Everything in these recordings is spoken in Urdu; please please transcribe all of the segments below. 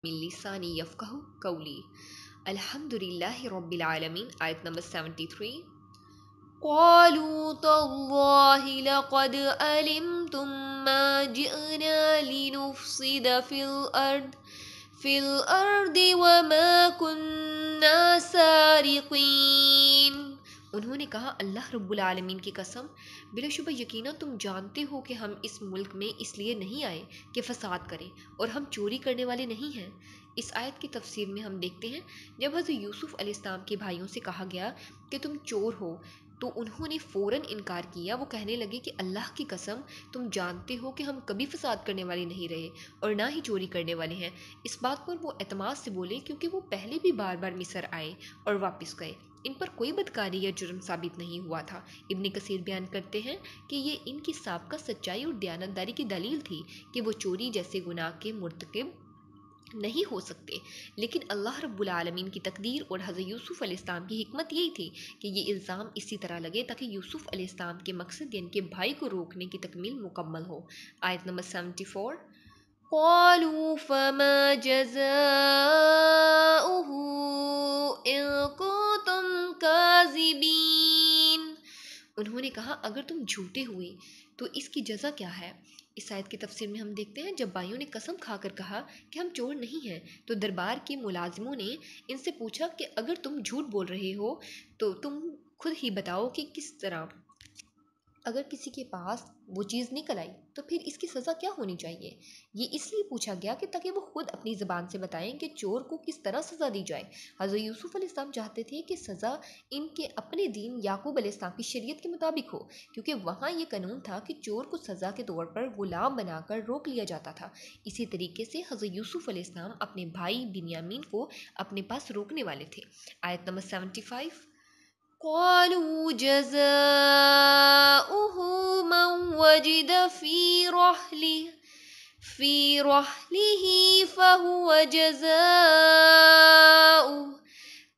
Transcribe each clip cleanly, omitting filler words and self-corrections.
من لسانی یفقہوا قولی. الحمدللہ رب العالمین. آیت نمبر 73. قالوا تاللہ لقد علمتم ما جئنا لنفسد في الأرض وما كنا سارقين. انہوں نے کہا اللہ رب العالمین کی قسم، بلا شبہ یقینا تم جانتے ہو کہ ہم اس ملک میں اس لیے نہیں آئے کہ فساد کریں، اور ہم چوری کرنے والے نہیں ہیں. اس آیت کی تفسیر میں ہم دیکھتے ہیں جب حضرت یوسف علیہ السلام کے بھائیوں سے کہا گیا کہ تم چور ہو تو انہوں نے فوراً انکار کیا. وہ کہنے لگے کہ اللہ کی قسم تم جانتے ہو کہ ہم کبھی فساد کرنے والے نہیں رہے اور نہ ہی چوری کرنے والے ہیں. اس بات پر وہ اعتماد سے بولے کیونکہ وہ پہلے بھی بار بار مصر آئے اور واپس گئے. ان پر کوئی بدکاری یا جرم ثابت نہیں ہوا تھا. ابن کثیر بیان کرتے ہیں کہ یہ ان کی سابقہ سچائی اور دیانتداری کی دلیل تھی کہ وہ چوری جیسے گناہ کے مرتکب نہیں ہو سکتے. لیکن اللہ رب العالمین کی تقدیر اور حضرت یوسف علیہ السلام کی حکمت یہی تھی کہ یہ الزام اسی طرح لگے تاکہ یوسف علیہ السلام کے مقصد یعنی کہ بھائی کو روکنے کی تکمیل مکمل ہو. آیت نمبر 74. قالوا فما جزاؤه ان كنتم كاذبين. انہوں نے کہا اگر تم جھوٹے ہوئے تو اس کی جزا کیا ہے؟ اس آیت کی تفسیر میں ہم دیکھتے ہیں جب بھائیوں نے قسم کھا کر کہا کہ ہم چور نہیں ہیں تو دربار کے ملازموں نے ان سے پوچھا کہ اگر تم جھوٹ بول رہے ہو تو تم خود ہی بتاؤ کہ کس طرح اگر کسی کے پاس وہ چیز نکل آئی تو پھر اس کی سزا کیا ہونی چاہیے. یہ اس لیے پوچھا گیا کہ تاکہ وہ خود اپنی زبان سے بتائیں کہ چور کو کس طرح سزا دی جائے. حضرت یوسف علیہ السلام چاہتے تھے کہ سزا ان کے اپنے دین یعقوب علیہ السلام کی شریعت کے مطابق ہو، کیونکہ وہاں یہ قانون تھا کہ چور کو سزا کے طور پر غلام بنا کر روک لیا جاتا تھا. اسی طریقے سے حضرت یوسف علیہ السلام اپنے بھائی بنیامین کو اپنے پاس روکنے والے تھے. آیت نمبر 75. قالوا جزاؤه من وجد في رحله فهو جزاؤه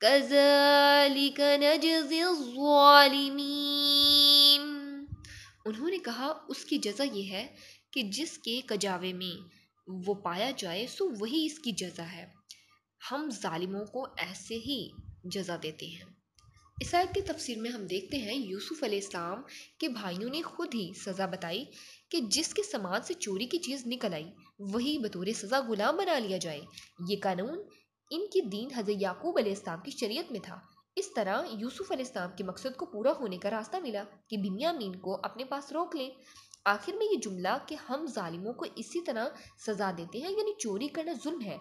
كذلك نجزي الظالمين. انہوں نے کہا اس کی جزا یہ ہے کہ جس کے کجاوے میں وہ پایا جائے سو وہی اس کی جزا ہے، ہم ظالموں کو ایسے ہی جزا دیتے ہیں. اس آیت کی تفسیر میں ہم دیکھتے ہیں یوسف علیہ السلام کے بھائیوں نے خود ہی سزا بتائی کہ جس کے سامان سے چوری کی چیز نکل آئی وہی بطور سزا غلام بنا لیا جائے. یہ قانون ان کی دین حضرت یعقوب علیہ السلام کی شریعت میں تھا. اس طرح یوسف علیہ السلام کے مقصد کو پورا ہونے کا راستہ ملا کہ بنیامین کو اپنے پاس روک لیں. آخر میں یہ جملہ کہ ہم ظالموں کو اسی طرح سزا دیتے ہیں یعنی چوری کرنا ظلم ہے